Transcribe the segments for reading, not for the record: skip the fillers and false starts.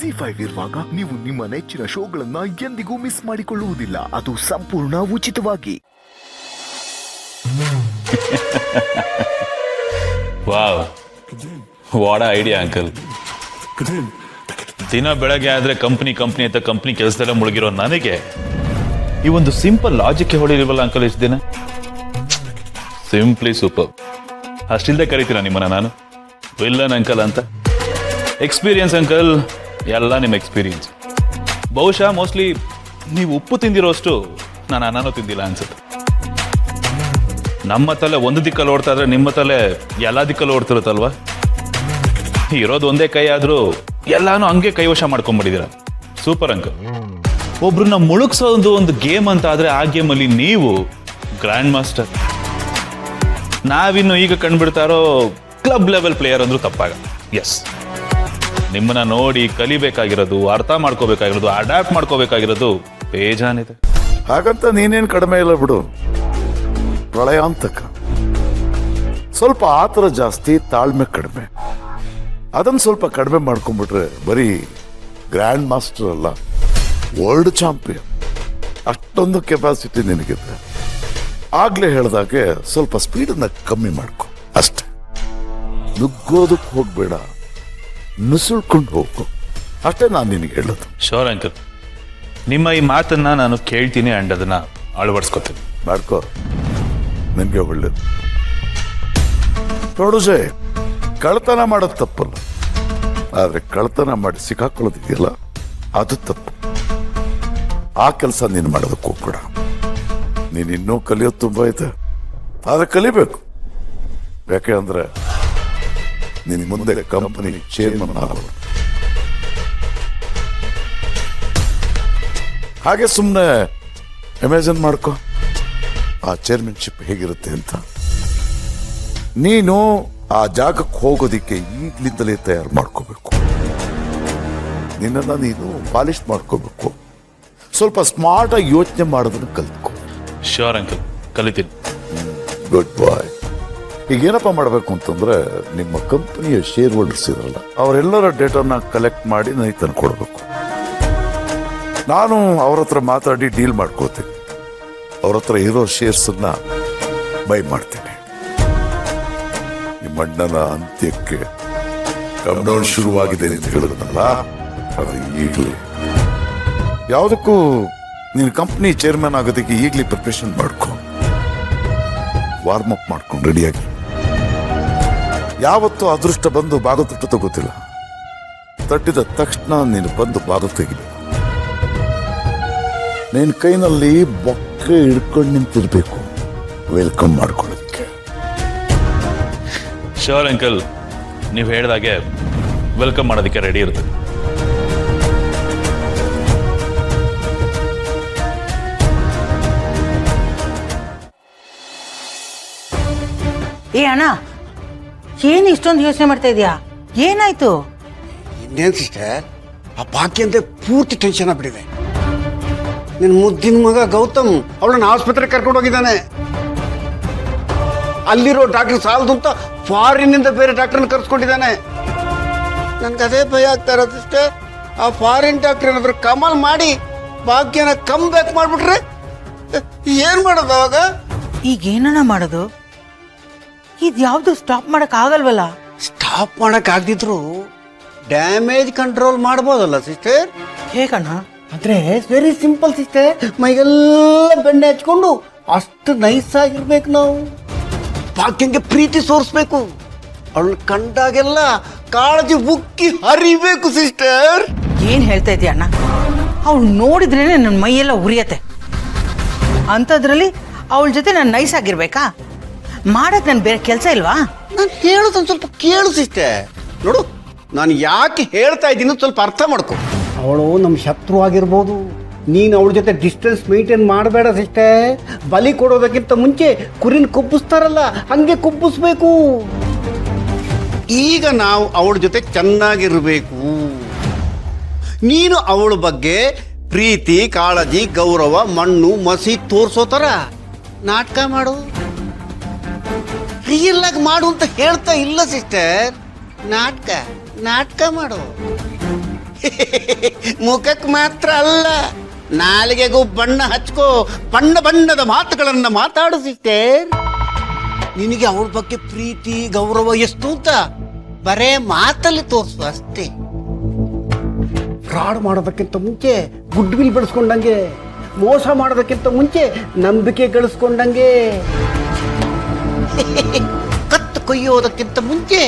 ZEE5 ಇರುವಾಗ ನೀವು ನಿಮ್ಮ ನೆಚ್ಚಿನ ಶೋಗಳನ್ನ ಎಂದಿಗೂ ಮಿಸ್ ಮಾಡಿಕೊಳ್ಳುವುದಿಲ್ಲ. ಅದು ಸಂಪೂರ್ಣ ಉಚಿತವಾಗಿ. Wow, what idea uncle. ದಿನ ಬೆಳಗ್ಗೆ ಆದ್ರೆ ಕಂಪ್ನಿ ಅಂತ ಕಂಪ್ನಿ ಕೆಲಸದಲ್ಲ ಮುಳುಗಿರೋ ನನಗೆ ಈ ಒಂದು ಸಿಂಪಲ್ ಲಾಜಿಕ್ ಹೊಡಿಲಿಲ್ವಲ್ಲ ಅಂಕಲ್ ಇಷ್ಟು ದಿನ. Simply super. ಅಷ್ಟಿಲ್ದೆ ಕರಿತೀರ ನಿಮ್ಮನ್ನ ನಾನು ವಿಲ್ಲನ್ ಅಂಕಲ್ ಅಂತ? ಎಕ್ಸ್ಪೀರಿಯನ್ಸ್ ಅಂಕಲ್, ಎಲ್ಲ ನಿಮ್ಮ ಎಕ್ಸ್ಪೀರಿಯನ್ಸ್. ಬಹುಶಃ ಮೋಸ್ಟ್ಲಿ ನೀವು ಉಪ್ಪು ತಿಂದಿರೋಷ್ಟು ನಾನು ಅನ್ನನೂ ತಿಂದಿಲ್ಲ ಅನ್ಸುತ್ತೆ. ನಮ್ಮ ತಲೆ ಒಂದು ದಿಕ್ಕಲ್ಲಿ ಓಡ್ತಾ ಇದ್ರೆ ನಿಮ್ಮ ತಲೆ ಎಲ್ಲ ದಿಕ್ಕಲ್ಲಿ ಓಡ್ತಿರುತ್ತಲ್ವಾ? ಇರೋದು ಒಂದೇ ಕೈ ಆದ್ರೂ ಎಲ್ಲಾನು ಹಂಗೆ ಕೈವಶ ಮಾಡ್ಕೊಂಡ್ಬಿಟ್ಟಿದ್ದೀರ. Super uncle. ಒಬ್ರನ್ನ ಮುಳುಗ್ಸೋದು ಒಂದು ಗೇಮ್ ಅಂತ ಆದ್ರೆ ಆ ಗೇಮಲ್ಲಿ ನೀವು ಗ್ರ್ಯಾಂಡ್ ಮಾಸ್ಟರ್. ನಾವಿನ್ನು ಈಗ ಕಂಡುಬಿಡ್ತಾ ಇರೋ ಕ್ಲಬ್ ಲೆವೆಲ್ ಪ್ಲೇಯರ್ ಅಂದ್ರೂ ತಪ್ಪಾಗಲ್ಲ. ಎಸ್, ನಿಮ್ಮನ್ನ ನೋಡಿ ಕಲಿಬೇಕಾಗಿರೋದು, ಅರ್ಥ ಮಾಡ್ಕೋಬೇಕಾಗಿರೋದು, ಅಡ್ಯಾಪ್ಟ್ ಮಾಡ್ಕೋಬೇಕಾಗಿರೋದು ಬೇಜಾನಿದೆ. ಹಾಗಂತ ನೀನೇನು ಕಡಿಮೆ ಇಲ್ಲ ಬಿಡು. ಪ್ರಳಯಾಂತಕ ಸ್ವಲ್ಪ ಆತರ ಜಾಸ್ತಿ, ತಾಳ್ಮೆ ಕಡಿಮೆ. ಅದನ್ನು ಸ್ವಲ್ಪ ಕಡಿಮೆ ಮಾಡ್ಕೊಂಡ್ಬಿಟ್ರೆ ಬರೀ ಗ್ರ್ಯಾಂಡ್ ಮಾಸ್ಟರ್ ಅಲ್ಲ, ವರ್ಲ್ಡ್ ಚಾಂಪಿಯನ್. ಅಷ್ಟೊಂದು ಕೆಪಾಸಿಟಿ ನಿನಗಿದೆ. ಆಗ್ಲೇ ಹೇಳ್ದಾಗೆ ಸ್ವಲ್ಪ ಸ್ಪೀಡನ್ನ ಕಮ್ಮಿ ಮಾಡ್ಕೊ ಅಷ್ಟೆ. ನುಗ್ಗೋದಕ್ಕೆ ಹೋಗ್ಬೇಡ, ನುಸುಳ್ಕೊಂಡು ಹೋಗು ಅಷ್ಟೇ ನಾನು ನಿನಗೆ ಹೇಳೋದು. ಶೋರ್ ಅಂಕಲ್, ನಿಮ್ಮ ಈ ಮಾತನ್ನ ನಾನು ಕೇಳ್ತೀನಿ ಅಂಡ್ ಅದನ್ನ ಅಳವಡಿಸ್ಕೊತೀನಿ. ಮಾಡ್ಕೋ, ನಿನ್ಗೆ ಒಳ್ಳೇದು. ನೋಡುಜೆ, ಕಳ್ತನ ಮಾಡೋದು ತಪ್ಪಲ್ಲ, ಆದ್ರೆ ಕಳ್ತನ ಮಾಡಿ ಸಿಕ್ಕಾಕೊಳ್ಳೋದಿದೆಯಲ್ಲ ಅದು ತಪ್ಪು. ಆ ಕೆಲಸ ನೀನು ಮಾಡೋದಕ್ಕೆ ಹೋಗ್ಬೇಡ. ನೀನು ಇನ್ನೂ ಕಲಿಯೋದು ತುಂಬಾ ಇದೆ, ಆದ್ರೆ ಕಲಿಬೇಕು. ಯಾಕೆ ಅಂದ್ರೆ ನಿನ್ ಮುಂದೆ ಕಂಪನಿ ಚೇರ್ಮನ್ ಆಗೋದು. ಹಾಗೆ ಸುಮ್ಮನೆ ಇಮ್ಯಾಜಿನ್ ಮಾಡ್ಕೊ ಆ ಚೇರ್ಮನ್ಶಿಪ್ ಹೇಗಿರುತ್ತೆ ಅಂತ. ನೀನು ಆ ಜಾಗಕ್ಕೆ ಹೋಗೋದಿಕ್ಕೆ ಈಗ್ಲಿಂದಲೇ ತಯಾರು ಮಾಡ್ಕೋಬೇಕು. ನಿನ್ನನ್ನು ನೀನು ಪಾಲಿಶ್ ಮಾಡ್ಕೋಬೇಕು. ಸ್ವಲ್ಪ ಸ್ಮಾರ್ಟ್ ಆಗಿ ಯೋಚನೆ ಮಾಡೋದನ್ನ ಕಲ್ತ್ಕೊ. ಶೋರ್ ಅಂಕಲ್, ಕಲಿತೀನಿ. ಗುಡ್ ಬಾಯ್. ಈಗ ಏನಪ್ಪ ಮಾಡಬೇಕು ಅಂತಂದ್ರೆ, ನಿಮ್ಮ ಕಂಪನಿಯ ಶೇರ್ ಹೋಲ್ಡರ್ಸ್ ಇರಲ್ಲ, ಅವರೆಲ್ಲರ ಡೇಟಾನ ಕಲೆಕ್ಟ್ ಮಾಡಿ ನನಗೆ ತಂದು ಕೊಡಬೇಕು. ನಾನು ಅವ್ರ ಹತ್ರ ಮಾತಾಡಿ ಡೀಲ್ ಮಾಡ್ಕೋತೀನಿ. ಅವ್ರ ಹತ್ರ ಇರೋ ಶೇರ್ಸನ್ನ ಬೈ ಮಾಡ್ತೀನಿ. ನಿಮ್ಮ ಅಣ್ಣನ ಅಂತ್ಯಕ್ಕೆ ಕಮ್ ಡೌನ್ ಶುರುವಾಗಿದೆ ಅಂತ ಹೇಳಿದ್ನಲ್ಲ, ಅದು ಈಗಲೇ. ಯಾವುದಕ್ಕೂ ನೀನು ಕಂಪ್ನಿ ಚೇರ್ಮನ್ ಆಗೋದಕ್ಕೆ ಈಗಲೇ ಪ್ರಿಪ್ರೇಷನ್ ಮಾಡ್ಕೊ. ವಾರ್ಮ್ ಅಪ್ ಮಾಡ್ಕೊಂಡು ರೆಡಿಯಾಗಿ. ಯಾವತ್ತೂ ಅದೃಷ್ಟ ಬಂದು ಬಾಗಿಲು ತಟ್ಟುತ್ತೋ ಗೊತ್ತಿಲ್ಲ, ತಟ್ಟಿದ ತಕ್ಷಣ ನೀನು ಬಂದು ಬಾಗಿಲು ತೆಗಿಬೇಕು. ನಿನ್ನ ಕೈನಲ್ಲಿ ಬೊಕ್ಕೆ ಹಿಡ್ಕೊಂಡು ನಿಂತಿರ್ಬೇಕು ವೆಲ್ಕಮ್ ಮಾಡ್ಕೊಳ್ಳೋದಕ್ಕೆ. ಶೋರ್ ಅಂಕಲ್, ನೀವು ಹೇಳ್ದಾಗೆ ವೆಲ್ಕಮ್ ಮಾಡೋದಕ್ಕೆ ರೆಡಿ ಇರುತ್ತೆ. ಏ ಅಣ್ಣ, ಏನು ಇಷ್ಟೊಂದು ಯೋಚನೆ ಮಾಡ್ತಾ ಇದೀಯಾ? ಏನಾಯ್ತು? ಇನ್ನೇನು ಸಿಸ್ಟರ್, ಆ ಬಾಕಿ ಅಂತ ಪೂರ್ತಿ ಟೆನ್ಷನ್ ಆಗ್ಬಿಟ್ಟಿದೆ. ನಿನ್ನ ಮುದ್ದಿನ ಮಗ ಗೌತಮ್ ಅವಳನ್ನ ಆಸ್ಪತ್ರೆಗೆ ಕರ್ಕೊಂಡು ಹೋಗಿದ್ದಾನೆ. ಅಲ್ಲಿರೋ ಡಾಕ್ಟರ್ ಸಾಲದು ಅಂತ ಫಾರಿನ್ನಿಂದ ಬೇರೆ ಡಾಕ್ಟರ್ನ ಕರ್ಸ್ಕೊಂಡಿದ್ದಾನೆ. ನನ್ಗೆ ಅದೇ ಭಯ ಆಗ್ತಾ ಇರೋದು ಸಿಸ್ಟರ್. ಆ ಫಾರಿನ್ ಡಾಕ್ಟರ್ ಏನಾದ್ರು ಕಮಾಲ್ ಮಾಡಿ ಭಾಗ್ಯನ ಕಮ್ ಬ್ಯಾಕ್ ಮಾಡ್ಬಿಟ್ರೆ ಏನ್ ಮಾಡೋದು ಅವಾಗ? ಈಗ ಏನಣ್ಣ ಮಾಡೋದು? ಇದ್ಯಾವ್ದು ಸ್ಟಾಪ್ ಮಾಡಕ್ ಆಗಲ್ವಲ್ಲ? ಸ್ಟಾಪ್ ಮಾಡಕ್ ಆಗದಿದ್ರು ಡ್ಯಾಮೇಜ್ ಕಂಟ್ರೋಲ್ ಮಾಡ್ಬೋದಲ್ಲ ಸಿಸ್ಟರ್? ಹೇಗಣ್ಣ? ಅಂದ್ರೆ ವೆರಿ ಸಿಂಪಲ್ ಸಿಸ್ಟರ್. ಮೈಗೆಲ್ಲ ಬೆಣ್ಣೆ ಹಚ್ಕೊಂಡು ಅಷ್ಟು ನೈಸ್ ಆಗಿರ್ಬೇಕು ನಾವು. ಭಾಗ್ಯಂಗೆ ಪ್ರೀತಿ ಸೋರಿಸ್ಬೇಕು. ಅವಳು ಕಂಡಾಗೆಲ್ಲ ಕಾಳಜಿ ಉಕ್ಕಿ ಹರಿಬೇಕು ಸಿಸ್ಟರ್. ಏನ್ ಹೇಳ್ತಾ ಇದೀಯ ಅಣ್ಣ? ಅವಳು ನೋಡಿದ್ರೇನೆ ನನ್ನ ಮೈಯೆಲ್ಲ ಉರಿಯತ್ತೆ. ಅಂಥದ್ರಲ್ಲಿ ಅವಳ ಜೊತೆ ನಾನು ನೈಸ್ ಆಗಿರ್ಬೇಕಾ? ಮಾಡಕ್ ನನ್ ಬೇರೆ ಕೆಲಸ ಇಲ್ವಾ? ನಾನು ಹೇಳೋದೊಂದು ಸ್ವಲ್ಪ ಕೇಳು ಸಿಸ್ಟರ್. ನೋಡು, ನಾನು ಯಾಕೆ ಹೇಳ್ತಾ ಇದ್ದೀನಿ ಸ್ವಲ್ಪ ಅರ್ಥ ಮಾಡ್ಕೊ. ಅವಳು ನಮ್ಮ ಶತ್ರು ಆಗಿರ್ಬೋದು. ನೀನು ಅವಳ ಜೊತೆ ಡಿಸ್ಟೆನ್ಸ್ ಮೇಂಟೈನ್ ಮಾಡಬೇಡ ಸಿಸ್ಟರ್. ಬಲಿ ಕೊಡೋದಕ್ಕಿಂತ ಮುಂಚೆ ಕುರಿನ ಕುಬ್ಬಿಸ್ತಾರಲ್ಲ, ಹಂಗೆ ಕುಬ್ಬಿಸ್ಬೇಕು. ಈಗ ನಾವು ಅವಳ ಜೊತೆ ಚೆನ್ನಾಗಿರ್ಬೇಕು. ನೀನು ಅವಳ ಬಗ್ಗೆ ಪ್ರೀತಿ, ಕಾಳಜಿ, ಗೌರವ, ಮಣ್ಣು ಮಸಿ ತೋರಿಸೋ ಥರ ನಾಟಕ ಮಾಡು. ರಿಯಲ್ ಆಗಿ ಮಾಡು ಅಂತ ಹೇಳ್ತಾ ಇಲ್ಲ ಸಿಸ್ಟರ್. ನಾಟಕ ಮಾಡು. ಮುಖಕ್ಕೆ ಮಾತ್ರ ಅಲ್ಲ, ನಾಲಿಗೆಗೂ ಬಣ್ಣ ಹಚ್ಕೋ, ಬಣ್ಣ ಬಣ್ಣದ ಮಾತುಗಳನ್ನ ಮಾತಾಡು ಸಿಸ್ಟರ್. ನಿನಗೆ ಅವಳ ಬಗ್ಗೆ ಪ್ರೀತಿ ಗೌರವ ಎಷ್ಟು ಅಂತ ಬರೇ ಮಾತಲ್ಲಿ ತೋರಿಸು ಅಷ್ಟೇ. ಫ್ರಾಡ್ ಮಾಡೋದಕ್ಕಿಂತ ಮುಂಚೆ ಗುಡ್ ವಿಲ್ ಬೆಳೆಸ್ಕೊಂಡಂಗೆ, ಮೋಸ ಮಾಡೋದಕ್ಕಿಂತ ಮುಂಚೆ ನಂಬಿಕೆ ಗಳಿಸ್ಕೊಂಡಂಗೆ, ಕತ್ತು ಕೊಯ್ಯೋದಕ್ಕಿಂತ ಮುಂಚೆ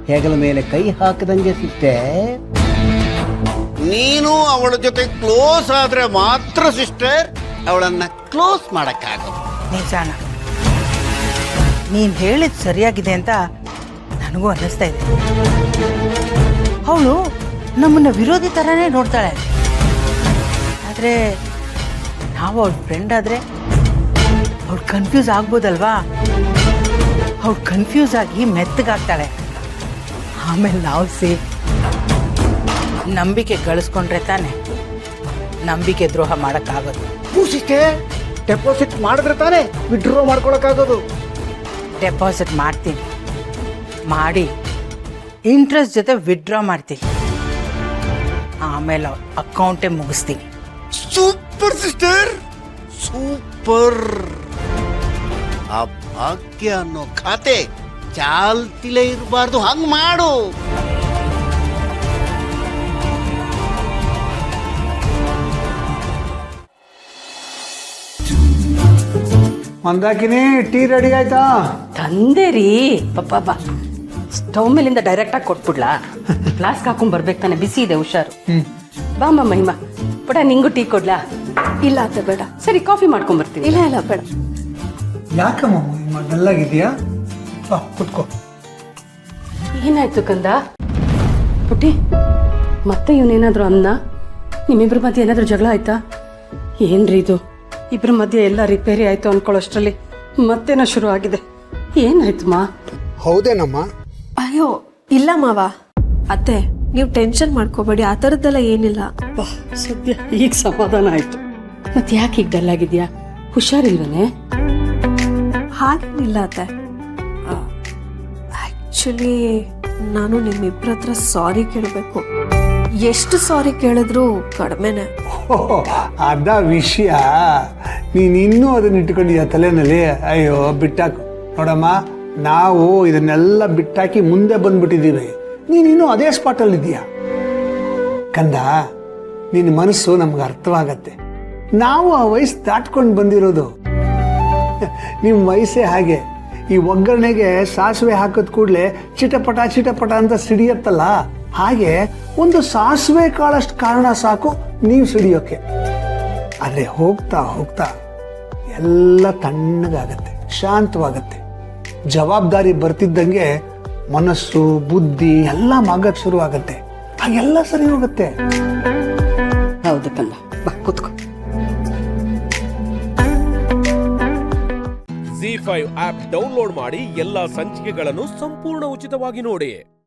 ಹೆಗಲ ಮೇಲೆ ಕೈ ಹಾಕದಂಗೆ ಸಿಸ್ಟರ್. ನೀನು ಅವಳ ಜೊತೆ ಕ್ಲೋಸ್ ಆದ್ರೆ ಮಾತ್ರ ಸಿಸ್ಟರ್ ಅವಳನ್ನ ಕ್ಲೋಸ್ ಮಾಡಕ್ಕಾಗೋದು. ನಿಜಾನ ನೀನ್ ಹೇಳಿದ್ ಸರಿಯಾಗಿದೆ ಅಂತ ನನಗೂ ಅನ್ನಿಸ್ತಾ ಇದೆ. ಅವಳು ನಮ್ಮನ್ನ ವಿರೋಧಿ ಥರನೇ ನೋಡ್ತಾಳೆ. ಆದರೆ ನಾವು ಅವಳ ಫ್ರೆಂಡ್ ಆದರೆ ಅವಳು ಕನ್ಫ್ಯೂಸ್ ಆಗ್ಬೋದಲ್ವಾ? ಅವಳು ಕನ್ಫ್ಯೂಸ್ ಆಗಿ ಮೆತ್ತಗಾಗ್ತಾಳೆ. ಆಮೇಲೆ ನಾವು ಸೇಫ್. ನಂಬಿಕೆ ಗಳಿಸ್ಕೊಂಡ್ರೆ ತಾನೆ ನಂಬಿಕೆ ದ್ರೋಹ ಮಾಡೋಕ್ಕಾಗೋದು. ಡೆಪಾಸಿಟ್ ಮಾಡಿದ್ರೆ ತಾನೇ ವಿಡ್ರಾ ಮಾಡ್ಕೊಳಕ್ಕಾಗೋದು. ಡೆಪಾಸಿಟ್ ಮಾಡ್ತೀನಿ, ಮಾಡಿ ಇಂಟ್ರೆಸ್ಟ್ ಜೊತೆ ವಿಡ್ರಾ ಮಾಡ್ತೀನಿ, ಆಮೇಲೆ ಅಕೌಂಟೇ ಮುಗಿಸ್ತೀನಿ. Super sister, super. ಆ ಭಾಗ್ಯ ಅನ್ನೋ ಖಾತೆ ಚಾಲ್ತಿಲೇ ಇರಬಾರ್ದು, ಹಂಗ್ ಮಾಡು. ಮಂದಾಕಿನಿ, ಟೀ ರೆಡಿ ಆಯ್ತಾ? ತಂದೆ ರೀ ಪಾಪ. ಸ್ಟವ್ ಮೇಲಿಂದ ಡೈರೆಕ್ಟ್ ಆಗಿ ಕೊಟ್ಬಿಡ್ಲಾ? ಫ್ಲಾಸ್ಕ್ ಹಾಕೊಂಡ್ ಬರ್ಬೇಕು ತಾನೆ, ಬಿಸಿ ಇದೆ, ಹುಷಾರು. ಬಾಮ್ಮ ಮಹಿಮಾ, ಪುಟ ನಿಂಗೂ ಟೀ ಕೊಡ್ಲಾ? ಇಲ್ಲ ಅತ್ತೆ ಬೇಡ. ಸರಿ, ಕಾಫಿ ಮಾಡ್ಕೊಂಡ್ ಬರ್ತೀನಿ. ಇಲ್ಲ ಇಲ್ಲ ಬೇಡ. ಯಾಕಮ್ಮ ನಿಮ್ಮ ಡಲ್ಲಾಗಿದೆಯಾ? ಬಾ ಕುತ್ಕೋ. ಏನಾಯ್ತು ಕಂದ? ಪುಟ್ಟಿ, ಮತ್ತೆ ಇವನೇನಾದ್ರು ಅನ್ನ? ನಿಮ್ಮಿಬ್ರ ಮಧ್ಯೆ ಏನಾದ್ರು ಜಗಳ ಆಯ್ತಾ? ಏನ್ರಿ ಇದು? ಇಬ್ರ ಮಧ್ಯೆ ಎಲ್ಲ ರಿಪೇರಿ ಆಯ್ತು ಅನ್ಕೊಳ್ಳೋಷ್ಟ್ರಲ್ಲಿ ಮತ್ತೇನ ಶುರು ಆಗಿದೆ. ಏನಾಯ್ತು ಮಾ? ಹೌದೇನಮ್ಮ? ಅಯ್ಯೋ ಇಲ್ಲ ಮಾವ. ಅತ್ತೆ ನೀವು ಟೆನ್ಷನ್ ಮಾಡ್ಕೋಬೇಡಿ, ಆ ಥರದ್ದೆಲ್ಲ ಏನಿಲ್ಲ. ಸದ್ಯ ಈಗ ಸಮಾಧಾನ ಆಯ್ತು. ಮತ್ತೆ ಯಾಕೆ ಈಗ ಡಲ್ ಆಗಿದ್ಯಾ? ಹುಷಾರಿಲ್ವನೇ? ಹಾಗೇನಿಲ್ಲ ಅತ್ತೆ. ಆಕ್ಚುಲಿ ನಾನು ನಿಮ್ಮಿಬ್ಬರ ಹತ್ರ ಸಾರಿ ಕೇಳಬೇಕು. ಎಷ್ಟು ಸಾರಿ ಕೇಳಿದ್ರು ಕಡಿಮೆನೆ. ಅದ ವಿಷಯ. ನೀನು ಇನ್ನೂ ಅದನ್ನ ಇಟ್ಕೊಂಡಿದ್ಯಾ ತಲೆನಲ್ಲಿ? ಅಯ್ಯೋ ಬಿಟ್ಟಾಕು. ನೋಡಮ್ಮ, ನಾವು ಇದನ್ನೆಲ್ಲ ಬಿಟ್ಟಾಕಿ ಮುಂದೆ ಬಂದ್ಬಿಟ್ಟಿದ್ದೀವಿ. ನೀನಿನ್ನೂ ಅದೇ ಸ್ಪಾಟಲ್ಲಿ ಇದೀಯಾ. ಕಂದ, ನಿನ್ನ ಮನಸ್ಸು ನಮ್ಗೆ ಅರ್ಥವಾಗತ್ತೆ. ನಾವು ಆ ವಯಸ್ಸು ದಾಟ್ಕೊಂಡು ಬಂದಿರೋದು. ನಿಮ್ಮ ವಯಸ್ಸೇ ಹಾಗೆ. ಈ ಒಗ್ಗರಣೆಗೆ ಸಾಸಿವೆ ಹಾಕಿದ ಕೂಡಲೇ ಚಿಟಪಟ ಚಿಟಪಟ ಅಂತ ಸಿಡಿಯತ್ತಲ್ಲ, ಹಾಗೆ ಒಂದು ಸಾಸಿವೆ ಕಾಳಷ್ಟು ಕಾರಣ ಸಾಕು ನೀವು ಸಿಡಿಯೋಕೆ. ಆದರೆ ಹೋಗ್ತಾ ಹೋಗ್ತಾ ಎಲ್ಲ ತಣ್ಣಗಾಗತ್ತೆ, ಶಾಂತವಾಗತ್ತೆ. ಜವಾಬ್ದಾರಿ ಬರ್ತಿದ್ದಂಗೆ ಮನಸ್ಸು ಬುದ್ಧಿ ಎಲ್ಲ ಮಾಗಕ್ಕೆ ಶುರು ಆಗತ್ತೆ. ಹಾಗೆಲ್ಲ ಸರಿ ಹೋಗುತ್ತೆ. ಹೌದು ಕಂದ, ಬಾ ಕೂತ್ಕೋ. ZEE5 ಆಪ್ ಡೌನ್ಲೋಡ್ ಮಾಡಿ ಎಲ್ಲಾ ಸಂಚಿಕೆಗಳನ್ನು ಸಂಪೂರ್ಣ ಉಚಿತವಾಗಿ ನೋಡಿ.